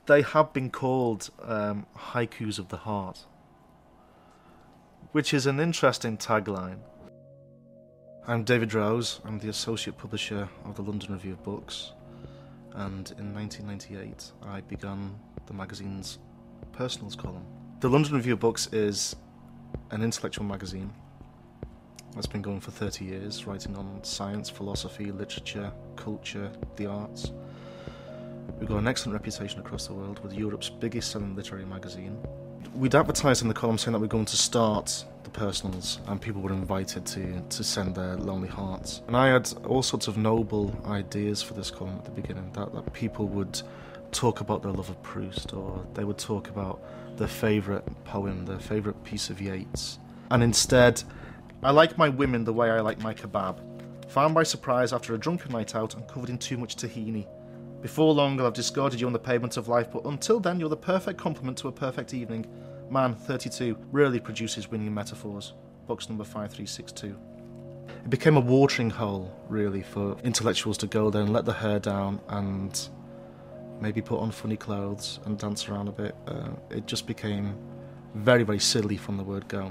They have been called Haikus of the Heart, which is an interesting tagline. I'm David Rose, I'm the Associate Publisher of the London Review of Books, and in 1998 I began the magazine's Personals column. The London Review of Books is an intellectual magazine that's been going for 30 years, writing on science, philosophy, literature, culture, the arts. We've got an excellent reputation across the world. We're Europe's biggest selling literary magazine. We'd advertised in the column saying that we're going to start the Personals, and people were invited to send their lonely hearts. And I had all sorts of noble ideas for this column at the beginning, that people would talk about their love of Proust, or they would talk about their favourite poem, their favourite piece of Yeats. And instead, I like my women the way I like my kebab. Found by surprise after a drunken night out and covered in too much tahini. Before long I'll have discarded you on the pavement of life, but until then you're the perfect complement to a perfect evening. Man, 32, rarely produces winning metaphors. Box number 5362. It became a watering hole, really, for intellectuals to go there and let their hair down and maybe put on funny clothes and dance around a bit. It just became very, very silly from the word go.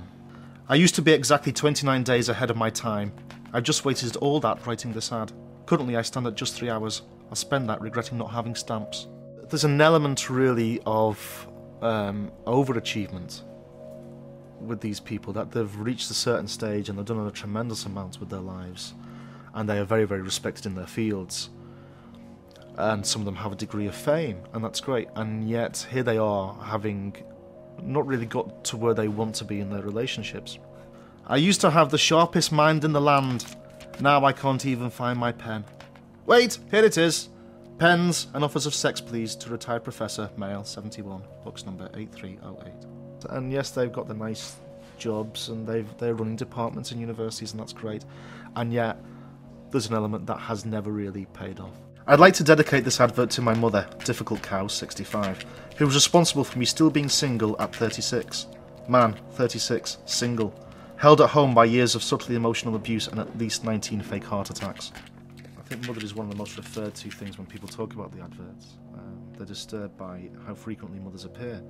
I used to be exactly 29 days ahead of my time. I've just wasted all that writing this ad. Currently I stand at just 3 hours. I'll spend that regretting not having stamps. There's an element really of overachievement with these people, that they've reached a certain stage and they've done a tremendous amount with their lives, and they are very, very respected in their fields, and some of them have a degree of fame, and that's great, and yet here they are having not really got to where they want to be in their relationships. I used to have the sharpest mind in the land. Now I can't even find my pen. Wait, here it is. Pens and offers of sex, please, to retired professor, male, 71, box number 8308. And yes, they've got the nice jobs and they're running departments in universities, and that's great. And yet, there's an element that has never really paid off. I'd like to dedicate this advert to my mother, Difficult Cow, 65, who was responsible for me still being single at 36. Man, 36, single. Held at home by years of subtly emotional abuse and at least 19 fake heart attacks. I think mother is one of the most referred to things when people talk about the adverts. They're disturbed by how frequently mothers appear.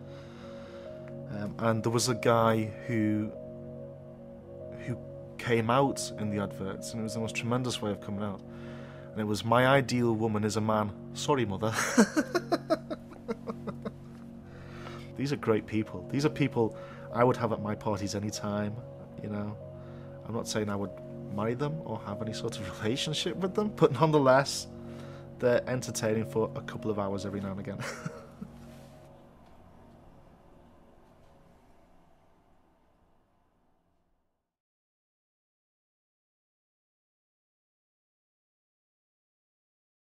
And there was a guy who came out in the adverts, and it was the most tremendous way of coming out. And it was, my ideal woman is a man. Sorry, mother. These are great people. These are people I would have at my parties anytime, you know. I'm not saying I would marry them or have any sort of relationship with them, but nonetheless, they're entertaining for a couple of hours every now and again.